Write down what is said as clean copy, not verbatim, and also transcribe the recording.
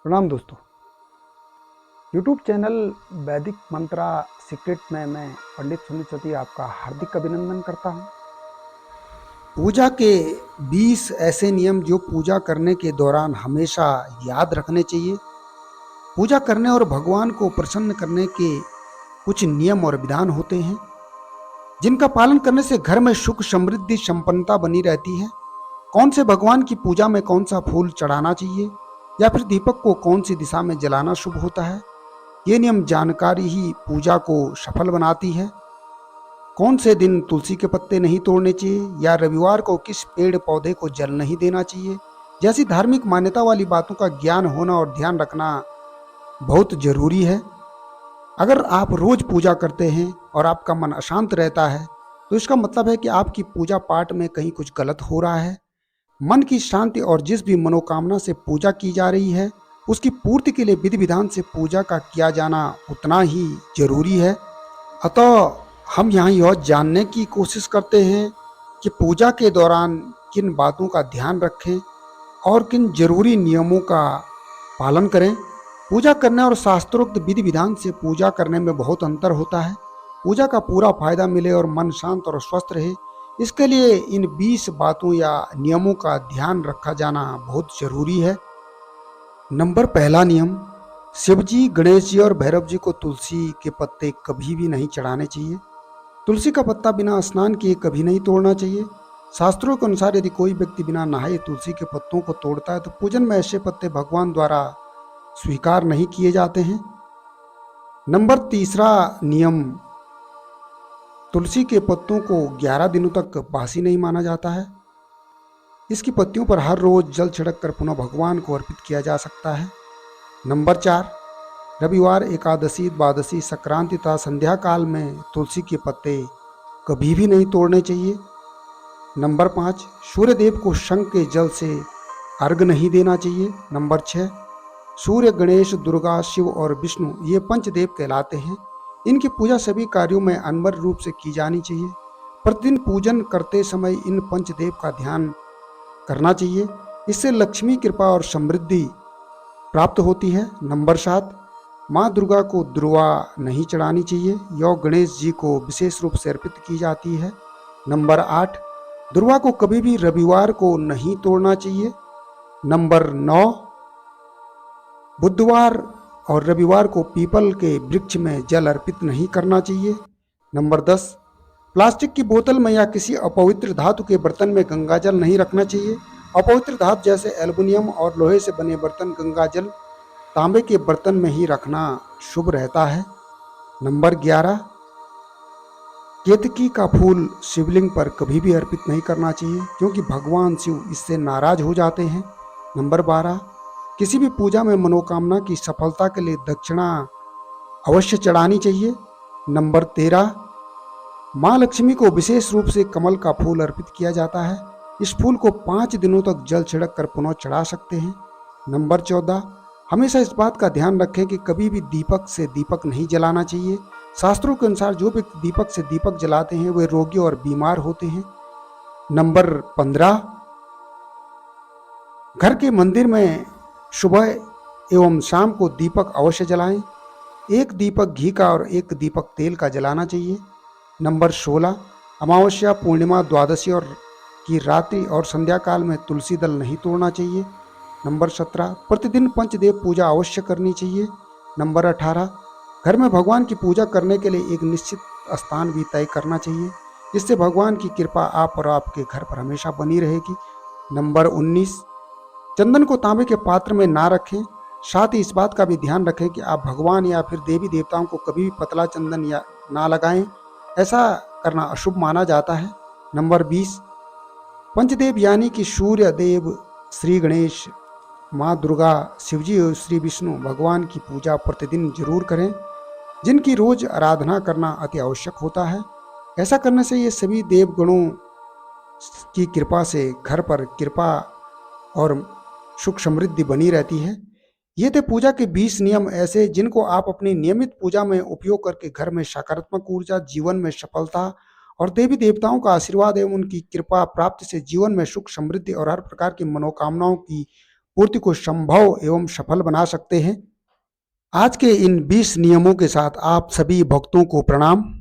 प्रणाम दोस्तों। YouTube channel वैदिक मंत्रा सीक्रेट में मैं पंडित सुनील चौधरी आपका हार्दिक अभिनंदन करता हूं। पूजा के 20 ऐसे नियम जो पूजा करने के दौरान हमेशा याद रखने चाहिए। पूजा करने और भगवान को प्रसन्न करने के कुछ नियम और विधान होते हैं जिनका पालन करने से घर में सुख समृद्धि संपन्नता बनी रहती है। कौन से भगवान की पूजा में कौन सा फूल चढ़ाना चाहिए या फिर दीपक को कौन सी दिशा में जलाना शुभ होता है, ये नियम जानकारी ही पूजा को सफल बनाती है। कौन से दिन तुलसी के पत्ते नहीं तोड़ने चाहिए या रविवार को किस पेड़ पौधे को जल नहीं देना चाहिए, जैसी धार्मिक मान्यता वाली बातों का ज्ञान होना और ध्यान रखना बहुत जरूरी है। अगर आप रोज पूजा करते हैं और आपका मन अशांत रहता है तो इसका मतलब है कि आपकी पूजा पाठ में कहीं कुछ गलत हो रहा है। मन की शांति और जिस भी मनोकामना से पूजा की जा रही है उसकी पूर्ति के लिए विधि विधान से पूजा का किया जाना उतना ही जरूरी है। अतः हम यहाँ यह जानने की कोशिश करते हैं कि पूजा के दौरान किन बातों का ध्यान रखें और किन जरूरी नियमों का पालन करें। पूजा करने और शास्त्रोक्त विधि विधान से पूजा करने में बहुत अंतर होता है। पूजा का पूरा फायदा मिले और मन शांत और स्वस्थ रहे, इसके लिए इन 20 बातों या नियमों का ध्यान रखा जाना बहुत जरूरी है। नंबर पहला नियम, शिव जी, गणेश जी और भैरव जी को तुलसी के पत्ते कभी भी नहीं चढ़ाने चाहिए। तुलसी का पत्ता बिना स्नान किए कभी नहीं तोड़ना चाहिए। शास्त्रों के अनुसार यदि कोई व्यक्ति बिना नहाए तुलसी के पत्तों को तोड़ता है तो पूजन में ऐसे पत्ते भगवान द्वारा स्वीकार नहीं किए जाते हैं। नंबर तीसरा नियम, तुलसी के पत्तों को 11 दिनों तक बासी नहीं माना जाता है। इसकी पत्तियों पर हर रोज जल छिड़क कर पुनः भगवान को अर्पित किया जा सकता है। नंबर 4, रविवार, एकादशी, द्वादशी, संक्रांति तथा संध्या काल में तुलसी के पत्ते कभी भी नहीं तोड़ने चाहिए। नंबर 5, सूर्य देव को शंख के जल से अर्घ नहीं देना चाहिए। नंबर 6, सूर्य, गणेश, दुर्गा, शिव और विष्णु ये पंचदेव कहलाते हैं। इनकी पूजा सभी कार्यों में अनिवार्य रूप से की जानी चाहिए। प्रतिदिन पूजन करते समय इन पंचदेव का ध्यान करना चाहिए, इससे लक्ष्मी कृपा और समृद्धि प्राप्त होती है। नंबर 7, माँ दुर्गा को दुर्वा नहीं चढ़ानी चाहिए, यह गणेश जी को विशेष रूप से अर्पित की जाती है। नंबर 8, दुर्वा को कभी भी रविवार को नहीं तोड़ना चाहिए। नंबर 9, बुधवार और रविवार को पीपल के वृक्ष में जल अर्पित नहीं करना चाहिए। नंबर 10, प्लास्टिक की बोतल में या किसी अपवित्र धातु के बर्तन में गंगाजल नहीं रखना चाहिए। अपवित्र धातु जैसे एल्युमिनियम और लोहे से बने बर्तन गंगाजल तांबे के बर्तन में ही रखना शुभ रहता है। नंबर 11, केतकी का फूल शिवलिंग पर कभी भी अर्पित नहीं करना चाहिए क्योंकि भगवान शिव इससे नाराज हो जाते हैं। नंबर 12, किसी भी पूजा में मनोकामना की सफलता के लिए दक्षिणा अवश्य चढ़ानी चाहिए। नंबर 13, माँ लक्ष्मी को विशेष रूप से कमल का फूल अर्पित किया जाता है। इस फूल को 5 दिनों तक जल छिड़क कर पुनः चढ़ा सकते हैं। नंबर 14, हमेशा इस बात का ध्यान रखें कि कभी भी दीपक से दीपक नहीं जलाना चाहिए। शास्त्रों के अनुसार जो व्यक्ति दीपक से दीपक जलाते हैं वे रोगी और बीमार होते हैं। नंबर 15, घर के मंदिर में सुबह एवं शाम को दीपक अवश्य जलाएं। एक दीपक घी का और एक दीपक तेल का जलाना चाहिए। नंबर 16, अमावस्या, पूर्णिमा, द्वादशी और की रात्रि और संध्या काल में तुलसी दल नहीं तोड़ना चाहिए। नंबर 17, प्रतिदिन पंचदेव पूजा अवश्य करनी चाहिए। नंबर 18, घर में भगवान की पूजा करने के लिए एक निश्चित स्थान भी तय करना चाहिए, जिससे भगवान की कृपा आप और आपके घर पर हमेशा बनी रहेगी। नंबर 19, चंदन को तांबे के पात्र में ना रखें। साथ ही इस बात का भी ध्यान रखें कि आप भगवान या फिर देवी देवताओं को कभी भी पतला चंदन या ना लगाएं, ऐसा करना अशुभ माना जाता है। नंबर 20, पंचदेव यानी कि सूर्य देव, श्री गणेश, माँ दुर्गा, शिवजी और श्री विष्णु भगवान की पूजा प्रतिदिन जरूर करें, जिनकी रोज आराधना करना अति आवश्यक होता है। ऐसा करने से ये सभी देवगणों की कृपा से घर पर कृपा और सुख समृद्धि बनी रहती है। ये थे पूजा के 20 नियम ऐसे जिनको आप अपनी नियमित पूजा में उपयोग करके घर में सकारात्मक ऊर्जा, जीवन में सफलता और देवी देवताओं का आशीर्वाद एवं उनकी कृपा प्राप्ति से जीवन में सुख समृद्धि और हर प्रकार की मनोकामनाओं की पूर्ति को संभव एवं सफल बना सकते हैं। आज के इन 20 नियमों के साथ आप सभी भक्तों को प्रणाम।